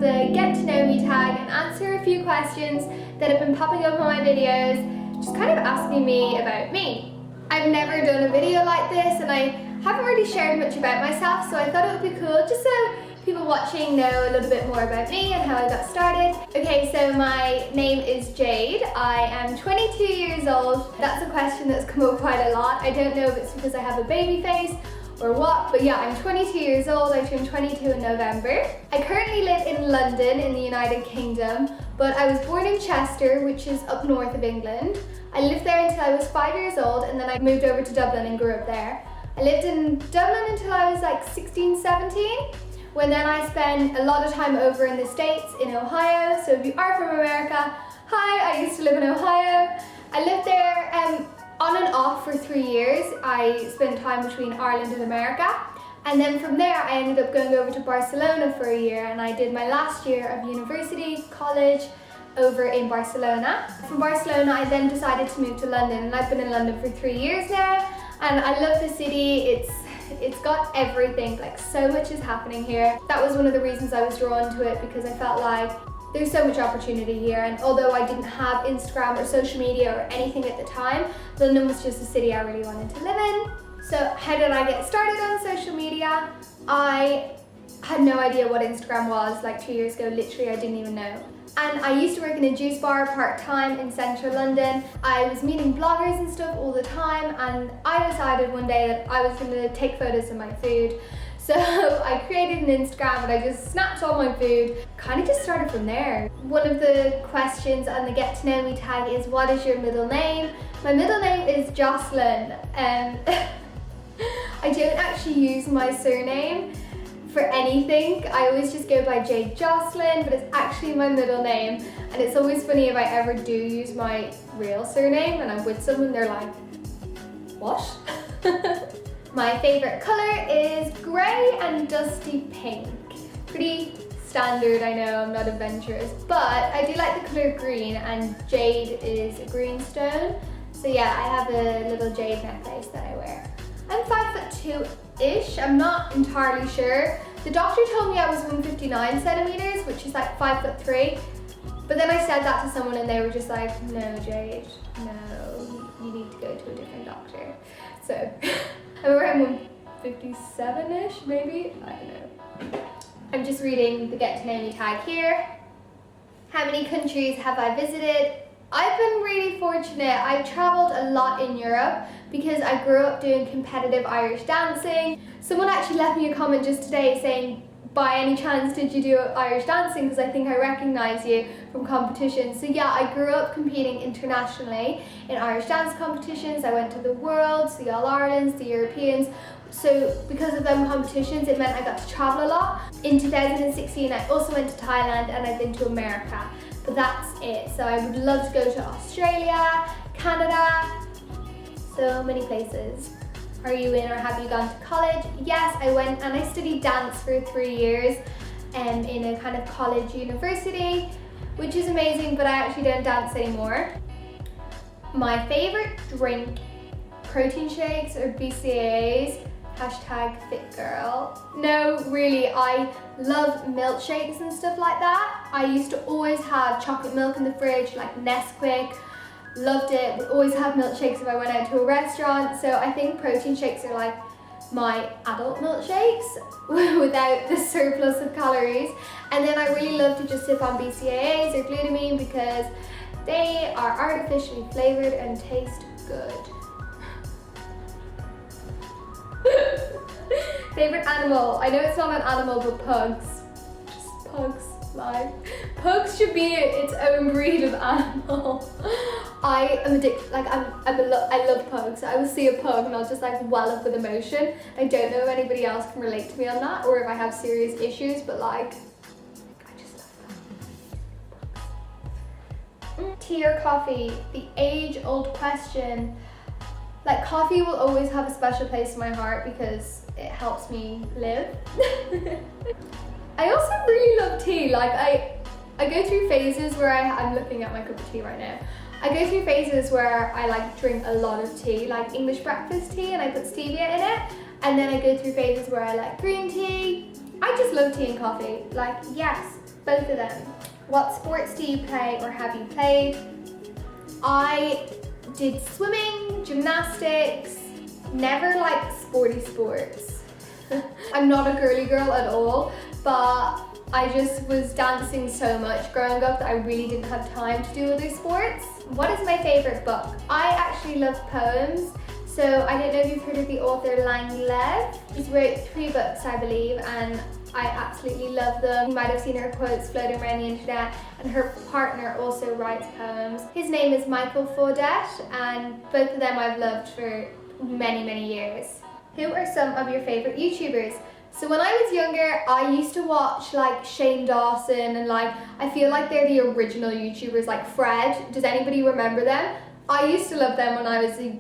the Get to Know Me tag and answer a few questions that have been popping up on my videos, just kind of asking me about me. I've never done a video like this and I haven't really shared much about myself, so I thought it would be cool just so people watching know a little bit more about me and how I got started. Okay, so my name is Jade. I am 22 years old. That's a question that's come up quite a lot. I don't know if it's because I have a baby face or what, but yeah, I'm 22 years old. I turned 22 in November. I currently live in London in the United Kingdom, but I was born in Chester, which is up north of England. I lived there until I was 5 years old, and then I moved over to Dublin and grew up there. I lived in Dublin until I was like 16, 17, when then I spent a lot of time over in the States, in Ohio. So if you are from America, hi, I used to live in Ohio. I lived there on and off for 3 years. I spent time between Ireland and America. And then from there, I ended up going over to Barcelona for a year, and I did my last year of university, college, over in Barcelona. From Barcelona, I then decided to move to London, and I've been in London for 3 years now. And I love the city. It's got everything, like so much is happening here. That was one of the reasons I was drawn to it, because I felt like there's so much opportunity here, and although I didn't have Instagram or social media or anything at the time, London was just a city I really wanted to live in. So how did I get started on social media? I had no idea what Instagram was like 2 years ago. Literally, I didn't even know. And I used to work in a juice bar part-time in central London. I was meeting bloggers and stuff all the time, and I decided one day that I was gonna take photos of my food. So I created an Instagram and I just snapped all my food. Kind of just started from there. One of the questions on the Get to Know Me tag is, what is your middle name? My middle name is Jocelyn. I don't actually use my surname for anything. I always just go by Jade Jocelyn, but it's actually my middle name. And it's always funny if I ever do use my real surname and I'm with someone, they're like, what? My favorite color is grey and dusty pink. Pretty standard, I know, I'm not adventurous, but I do like the color green, and jade is a green stone. So yeah, I have a little jade necklace that I wear. I'm 5'2"-ish, I'm not entirely sure. The doctor told me I was 159 centimeters, which is like 5'3". But then I said that to someone and they were just like, no Jade, no, you need to go to a different doctor. So I'm around 157-ish, maybe, I don't know. I'm just reading the Get to Know Me tag here. How many countries have I visited? I've been really fortunate. I've traveled a lot in Europe because I grew up doing competitive Irish dancing. Someone actually left me a comment just today saying, by any chance did you do Irish dancing, because I think I recognize you from competitions. So yeah, I grew up competing internationally in Irish dance competitions. I went to the Worlds, the All-Irelands, the Europeans. So because of them competitions, it meant I got to travel a lot. In 2016, I also went to Thailand, and I've been to America. But that's it. So I would love to go to Australia, Canada, so many places. Are you in or have you gone to college? Yes, I went and I studied dance for 3 years in a kind of college university, which is amazing, but I actually don't dance anymore. My favorite drink, protein shakes or BCAAs, #FitGirl. No, really, I love milkshakes and stuff like that. I used to always have chocolate milk in the fridge, like Nesquik. Loved it. Would always have milkshakes if I went out to a restaurant. So I think protein shakes are like my adult milkshakes without the surplus of calories. And then I really love to just sip on BCAAs or glutamine because they are artificially flavored and taste good. Favorite animal? I know it's not an animal, but pugs. Just pugs, like. Pugs should be its own breed of animal. I am addicted, like I love pugs. I will see a pug and I'll just like well up with emotion. I don't know if anybody else can relate to me on that or if I have serious issues, but like, I just love pugs. Tea or coffee? The age-old question. Like, coffee will always have a special place in my heart because it helps me live. I also really love tea. Like I go through phases where I'm looking at my cup of tea right now. I go through phases where I like drink a lot of tea, like English breakfast tea, and I put stevia in it. And then I go through phases where I like green tea. I just love tea and coffee. Like, yes, Both of them. What sports do you play or have you played? I did swimming, gymnastics, never like sporty sports. I'm not a girly girl at all, but I just was dancing so much growing up that I really didn't have time to do other sports. What is my favorite book? I actually love poems. So I don't know if you've heard of the author Lang Lev. He's wrote 3 books, I believe, and I absolutely love them. You might have seen her quotes floating around the internet, and her partner also writes poems. His name is Michael Faudet, and both of them I've loved for many, many years. Who are some of your favorite YouTubers? So when I was younger, I used to watch like Shane Dawson, and like I feel like they're the original YouTubers, like Fred. Does anybody remember them? I used to love them when I was a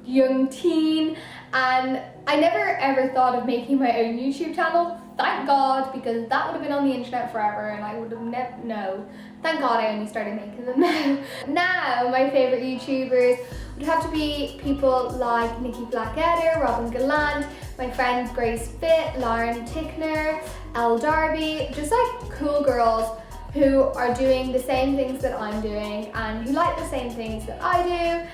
young teen, and I never ever thought of making my own YouTube channel. Thank God, because that would have been on the internet forever and I would have never, no. Thank God I only started making them now. Now, my favorite YouTubers would have to be people like Nikki Blackadder, Robin Gallant, my friend Grace Fit, Lauren Tickner, Elle Darby, just like cool girls who are doing the same things that I'm doing and who like the same things that I do.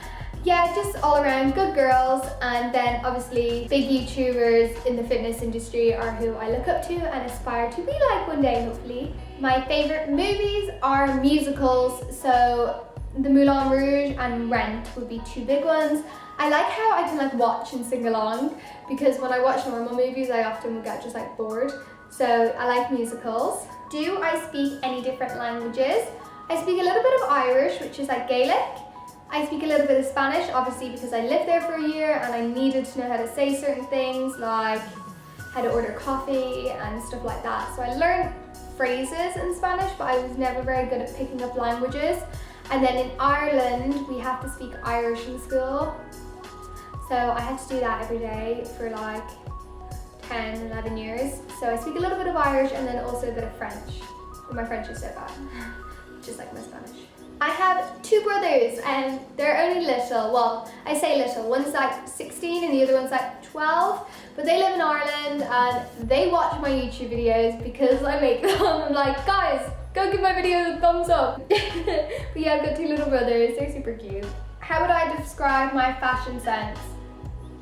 Yeah, just all around good girls. And then obviously big YouTubers in the fitness industry are who I look up to and aspire to be like one day, hopefully. My favorite movies are musicals, so the Moulin Rouge and Rent would be 2 big ones. I like how I can like watch and sing along, because when I watch normal movies I often will get just like bored. So I like musicals. Do I speak any different languages? I speak a little bit of Irish, which is like Gaelic. I speak a little bit of Spanish, obviously because I lived there for a year and I needed to know how to say certain things, like how to order coffee and stuff like that. So I learned phrases in Spanish, but I was never very good at picking up languages. And then in Ireland, we have to speak Irish in school. So I had to do that every day for like 10, 11 years. So I speak a little bit of Irish and then also a bit of French. But my French is so bad, just like my Spanish. I have 2 brothers and they're only little. Well, I say little. One's like 16 and the other one's like 12. But they live in Ireland and they watch my YouTube videos because I make them. I'm like, guys, go give my videos a thumbs up. But yeah, I've got 2 little brothers. They're super cute. How would I describe my fashion sense?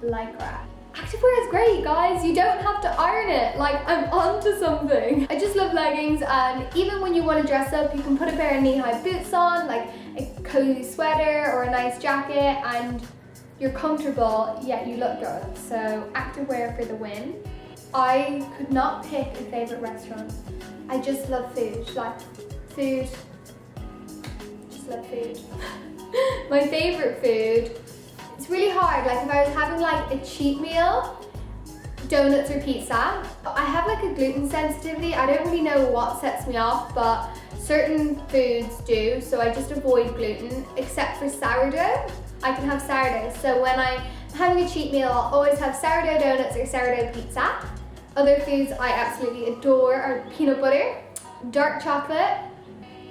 Lycra. Activewear is great, guys. You don't have to iron it. Like, I'm onto something. I just love leggings, and even when you want to dress up, you can put a pair of knee-high boots on, like a cozy sweater or a nice jacket, and you're comfortable, yet you look good. So, activewear for the win. I could not pick a favorite restaurant. I just love food. Like, food. Just love food. My favorite food. It's really hard, like if I was having like a cheat meal, donuts or pizza. I have like a gluten sensitivity. I don't really know what sets me off, but certain foods do, so I just avoid gluten, except for sourdough. I can have sourdough, so when I'm having a cheat meal, I'll always have sourdough donuts or sourdough pizza. Other foods I absolutely adore are peanut butter, dark chocolate,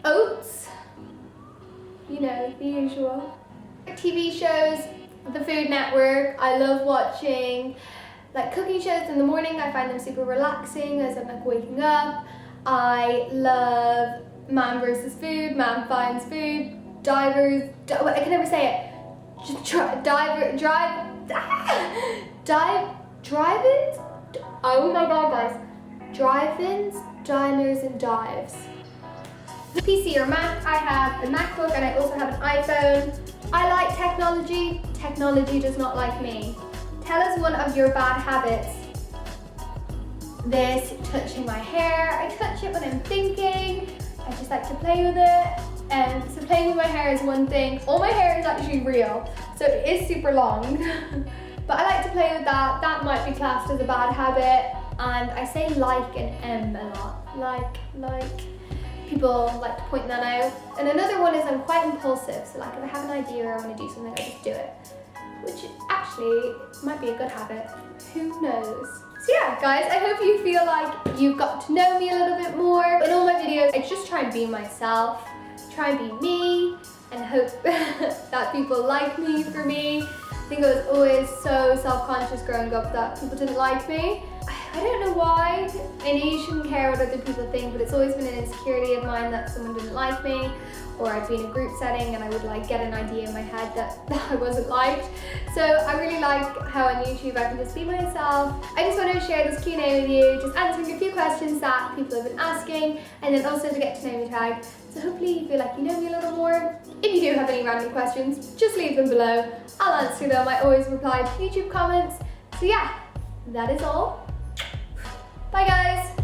oats, you know, the usual. TV shows, the Food Network. I love watching like cooking shows in the morning. I find them super relaxing as I'm like waking up. I love Man vs. Food, Man Finds Food, Divers, I can never say it. Just drive-ins? Oh my god, guys. Drive-ins, diners, and dives. PC or Mac, I have a MacBook and I also have an iPhone. I like technology. Technology does not like me. Tell us one of your bad habits. This, touching my hair. I touch it when I'm thinking. I just like to play with it. So playing with my hair is one thing. All my hair is actually real, so it is super long. But I like to play with that. That might be classed as a bad habit. And I say like and M a lot. Like. People like to point that out. And another one is I'm quite impulsive. So like if I have an idea or I want to do something, I just do it. Which actually might be a good habit. Who knows? So yeah, guys, I hope you feel like you've got to know me a little bit more. In all my videos, I just try and be myself. Try and be me. And hope that people like me for me. I think I was always so self-conscious growing up that people didn't like me. I I don't know why. I know you shouldn't care what other people think, but it's always been an insecurity of mine that someone didn't like me, or I'd be in a group setting and I would like get an idea in my head that I wasn't liked. So I really like how on YouTube I can just be myself. I just want to share this Q&A with you, just answering a few questions that people have been asking, and then also to get to know me tag. So hopefully you feel like you know me a little more. If you do have any random questions, just leave them below. I'll answer them. I always reply to YouTube comments. So yeah, that is all. Bye guys!